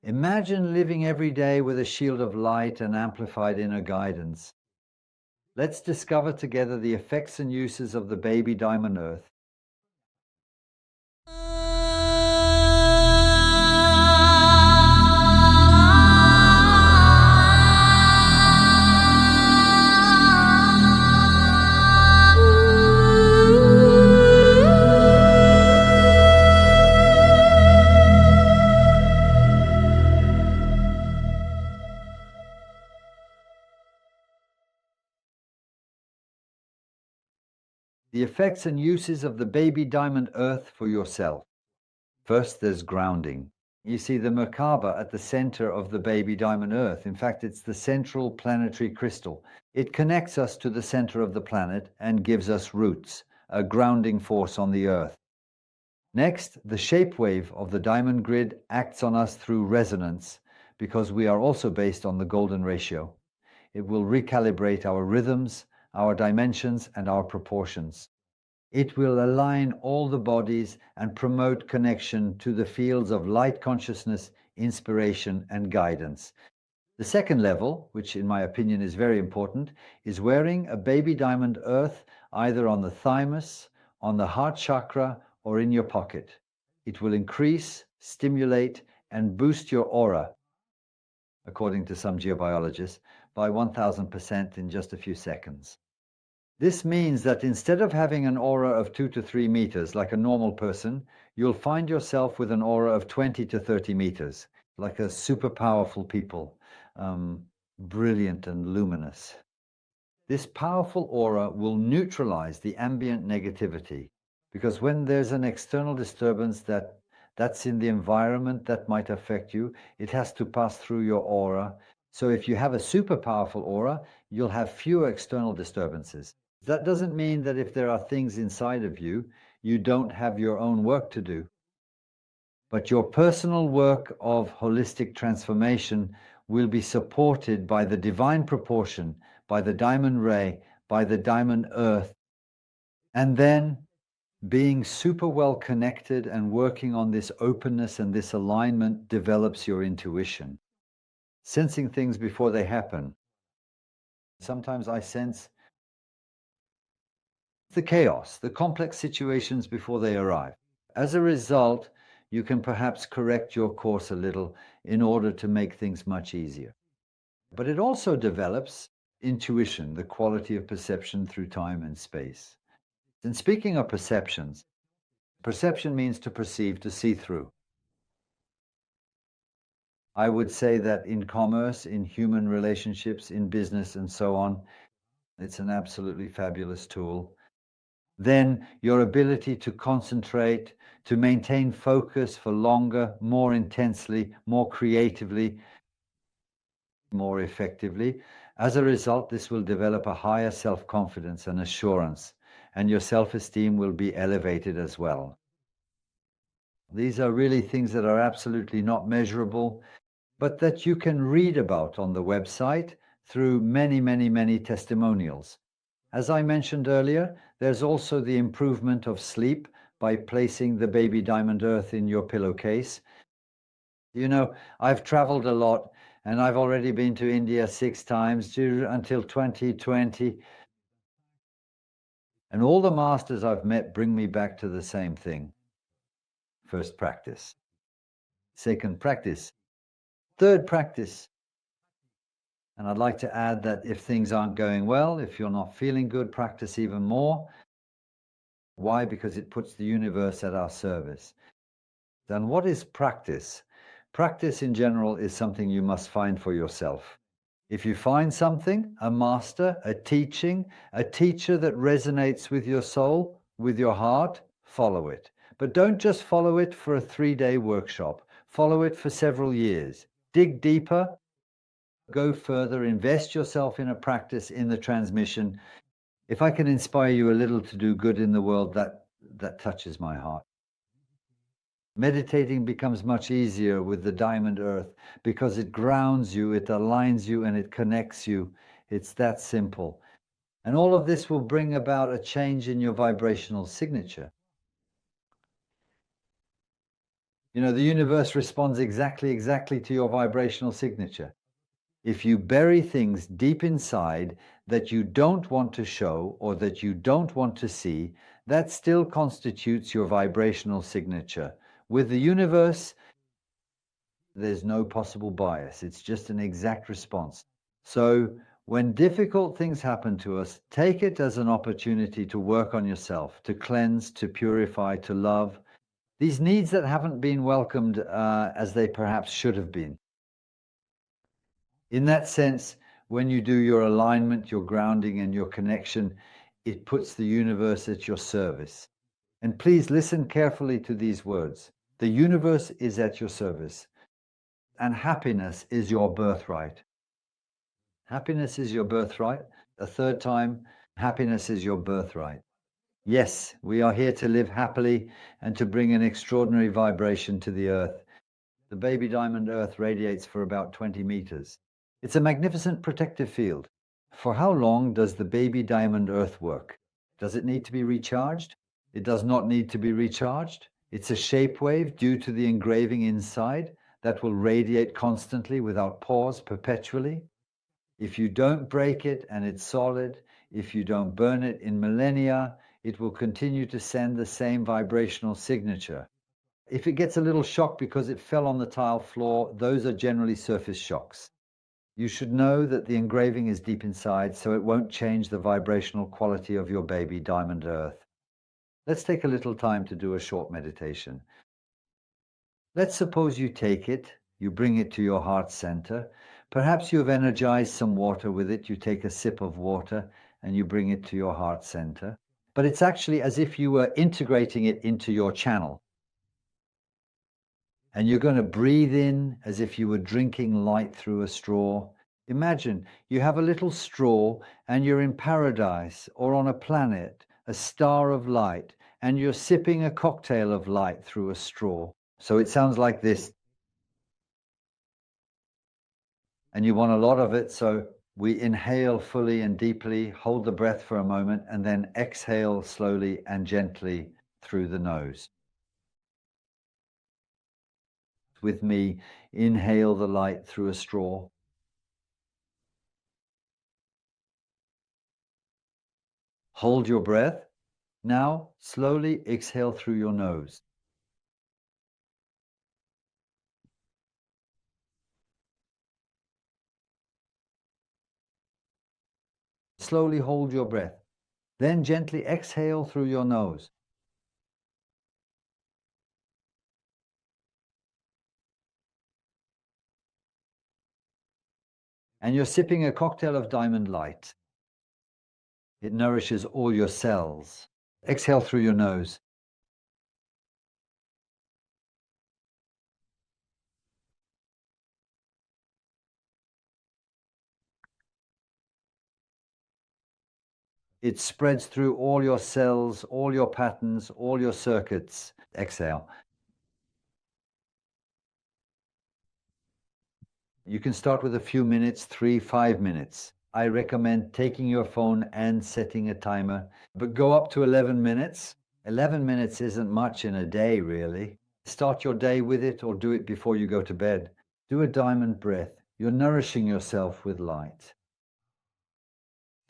Imagine living every day with a shield of light and amplified inner guidance. Let's discover together the effects and uses of the baby diamond earth. The effects and uses of the baby diamond earth for yourself. First, there's grounding. You see the Merkaba at the center of the baby diamond earth. In fact, it's the central planetary crystal. It connects us to the center of the planet and gives us roots, a grounding force on the earth. Next, the shape wave of the diamond grid acts on us through resonance because we are also based on the golden ratio. It will recalibrate our rhythms, our dimensions, and our proportions. It will align all the bodies and promote connection to the fields of light consciousness, inspiration, and guidance. The second level, which in my opinion is very important, is wearing a baby diamond earth either on the thymus, on the heart chakra, or in your pocket. It will increase, stimulate, and boost your aura, according to some geobiologists, by 1000% in just a few seconds. This means that instead of having an aura of 2 to 3 meters like a normal person, you'll find yourself with an aura of 20 to 30 meters, like a super powerful people, brilliant and luminous. This powerful aura will neutralize the ambient negativity, because when there's an external disturbance that's in the environment that might affect you, it has to pass through your aura. So if you have a super powerful aura, you'll have fewer external disturbances. That doesn't mean that if there are things inside of you, you don't have your own work to do. But your personal work of holistic transformation will be supported by the divine proportion, by the diamond ray, by the diamond earth. And then being super well connected and working on this openness and this alignment develops your intuition, sensing things before they happen. Sometimes I sense the chaos, the complex situations before they arrive. As a result, you can perhaps correct your course a little in order to make things much easier. But it also develops intuition, the quality of perception through time and space. And speaking of perceptions, perception means to perceive, to see through. I would say that in commerce, in human relationships, in business, and so on, it's an absolutely fabulous tool. Then your ability to concentrate, to maintain focus for longer, more intensely, more creatively, more effectively. As a result, this will develop a higher self-confidence and assurance, and your self-esteem will be elevated as well. These are really things that are absolutely not measurable, but that you can read about on the website through many, many, many testimonials. As I mentioned earlier, there's also the improvement of sleep by placing the baby diamond earth in your pillowcase. You know, I've traveled a lot and I've already been to India 6 times until 2020. And all the masters I've met bring me back to the same thing. First, practice. Second, practice. Third, practice. And I'd like to add that if things aren't going well, if you're not feeling good, practice even more. Why? Because it puts the universe at our service. Then what is practice? Practice in general is something you must find for yourself. If you find something, a master, a teaching, a teacher that resonates with your soul, with your heart, follow it. But don't just follow it for a 3-day workshop. Follow it for several years. Dig deeper, go further, invest yourself in a practice, in the transmission. If I can inspire you a little to do good in the world, that touches my heart. Meditating becomes much easier with the diamond earth because it grounds you, it aligns you, and it connects you. It's that simple. And all of this will bring about a change in your vibrational signature. The universe responds exactly to your vibrational signature. If you bury things deep inside that you don't want to show or that you don't want to see, that still constitutes your vibrational signature. With the universe, there's no possible bias. It's just an exact response. So, when difficult things happen to us, take it as an opportunity to work on yourself, to cleanse, to purify, to love. These needs that haven't been welcomed as they perhaps should have been. In that sense, when you do your alignment, your grounding, and your connection, it puts the universe at your service. And please listen carefully to these words. The universe is at your service, and happiness is your birthright. Happiness is your birthright. A third time, happiness is your birthright. Yes, we are here to live happily and to bring an extraordinary vibration to the earth. The baby diamond earth radiates for about 20 meters. It's a magnificent protective field. For how long does the baby diamond earth work? Does it need to be recharged? It does not need to be recharged. It's a shape wave due to the engraving inside that will radiate constantly without pause perpetually. If you don't break it and it's solid, if you don't burn it in millennia, it will continue to send the same vibrational signature. If it gets a little shocked because it fell on the tile floor, those are generally surface shocks. You should know that the engraving is deep inside, so it won't change the vibrational quality of your baby diamond earth. Let's take a little time to do a short meditation. Let's suppose you take it, you bring it to your heart center. Perhaps you have energized some water with it. You take a sip of water and you bring it to your heart center. But it's actually as if you were integrating it into your channel. And you're going to breathe in as if you were drinking light through a straw. Imagine you have a little straw and you're in paradise or on a planet, a star of light, and you're sipping a cocktail of light through a straw. So it sounds like this. And you want a lot of it. So we inhale fully and deeply, hold the breath for a moment, and then exhale slowly and gently through the nose. With me, inhale the light through a straw. Hold your breath. Now, slowly exhale through your nose. Slowly hold your breath. Then gently exhale through your nose. And you're sipping a cocktail of diamond light. It nourishes all your cells. Exhale through your nose. It spreads through all your cells, all your patterns, all your circuits. Exhale. You can start with a few minutes, 3, 5 minutes. I recommend taking your phone and setting a timer, but go up to 11 minutes. 11 minutes isn't much in a day, really. Start your day with it or do it before you go to bed. Do a diamond breath. You're nourishing yourself with light.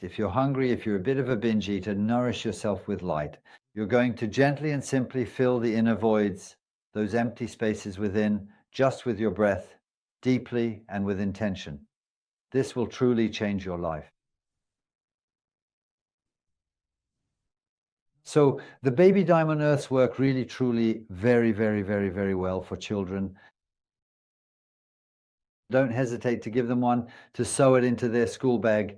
If you're hungry, if you're a bit of a binge eater, nourish yourself with light. You're going to gently and simply fill the inner voids, those empty spaces within, just with your breath, deeply and with intention. This will truly change your life. So the baby diamond earths work really, truly very well for children. Don't hesitate to give them one, to sew it into their school bag.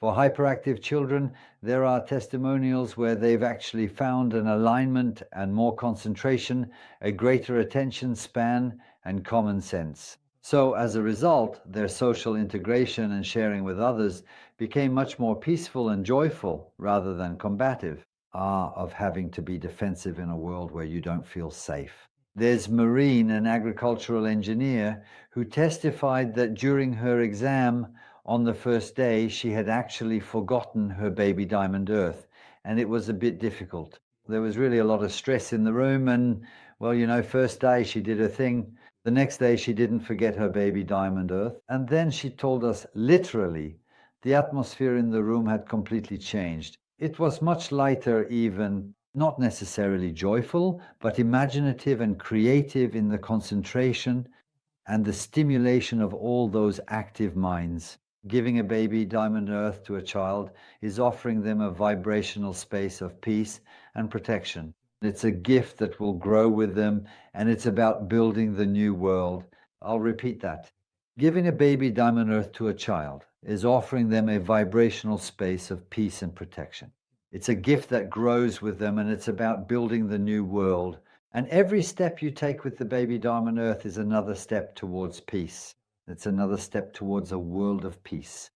For hyperactive children, there are testimonials where they've actually found an alignment and more concentration, a greater attention span, and common sense. So as a result, their social integration and sharing with others became much more peaceful and joyful rather than combative, of having to be defensive in a world where you don't feel safe. There's Marine, an agricultural engineer, who testified that during her exam on the first day, she had actually forgotten her baby diamond earth, and it was a bit difficult. There was really a lot of stress in the room, and Well, first day she did her thing. The next day she didn't forget her baby diamond earth. And then she told us literally the atmosphere in the room had completely changed. It was much lighter, even not necessarily joyful, but imaginative and creative in the concentration and the stimulation of all those active minds. Giving a baby diamond earth to a child is offering them a vibrational space of peace and protection. It's a gift that will grow with them, and it's about building the new world. I'll repeat that. Giving a baby diamond earth to a child is offering them a vibrational space of peace and protection. It's a gift that grows with them, and it's about building the new world. And every step you take with the baby diamond earth is another step towards peace. It's another step towards a world of peace.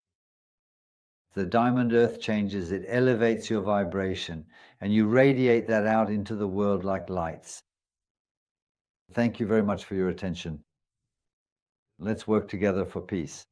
The diamond earth changes, it elevates your vibration, and you radiate that out into the world like lights. Thank you very much for your attention. Let's work together for peace.